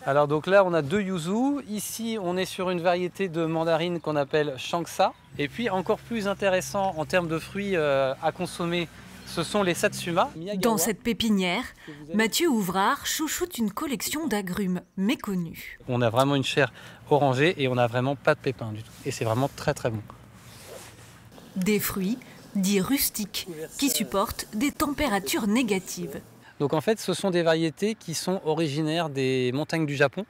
Alors donc là on a 2 yuzu, ici on est sur une variété de mandarine qu'on appelle Changsha. Et puis encore plus intéressant en termes de fruits à consommer, ce sont les satsuma. Dans cette pépinière, Mathieu Ouvrard chouchoute une collection d'agrumes méconnus. On a vraiment une chair orangée et on n'a vraiment pas de pépins du tout. Et c'est vraiment très très bon. Des fruits dits rustiques qui supportent des températures négatives. Donc en fait ce sont des variétés qui sont originaires des montagnes du Japon,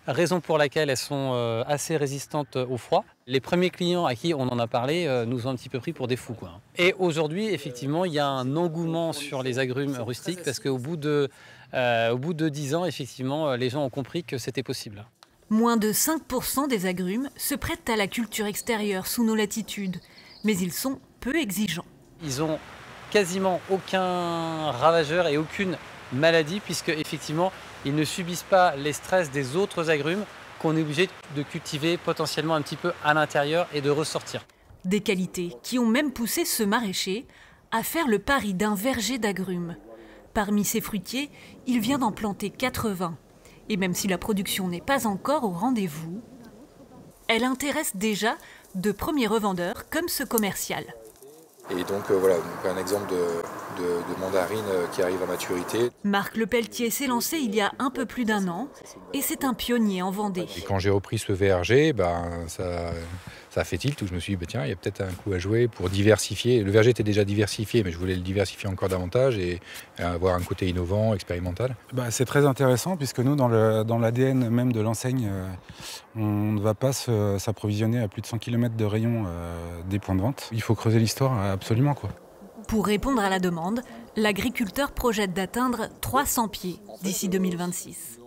raison pour laquelle elles sont assez résistantes au froid. Les premiers clients à qui on en a parlé nous ont un petit peu pris pour des fous, quoi. Et aujourd'hui effectivement il y a un engouement sur les agrumes rustiques parce qu'au bout de 10 ans effectivement les gens ont compris que c'était possible. Moins de 5% des agrumes se prêtent à la culture extérieure sous nos latitudes, mais ils sont peu exigeants. Ils ont quasiment aucun ravageur et aucune maladie puisque effectivement ils ne subissent pas les stress des autres agrumes qu'on est obligé de cultiver potentiellement un petit peu à l'intérieur et de ressortir. Des qualités qui ont même poussé ce maraîcher à faire le pari d'un verger d'agrumes. Parmi ses fruitiers, il vient d'en planter 80. Et même si la production n'est pas encore au rendez-vous, elle intéresse déjà de premiers revendeurs comme ce commercial. Et donc voilà, donc un exemple de mandarine qui arrive à maturité. Marc Lepelletier s'est lancé il y a un peu plus d'1 an et c'est un pionnier en Vendée. Et quand j'ai repris ce verger, ça a fait tilt où je me suis dit tiens, il y a peut-être un coup à jouer pour diversifier. Le verger était déjà diversifié, mais je voulais le diversifier encore davantage et avoir un côté innovant, expérimental. C'est très intéressant puisque nous, dans l'ADN même de l'enseigne, on ne va pas s'approvisionner à plus de 100 km de rayon des points de vente. Il faut creuser l'histoire absolument, quoi. Pour répondre à la demande, l'agriculteur projette d'atteindre 300 pieds d'ici 2026.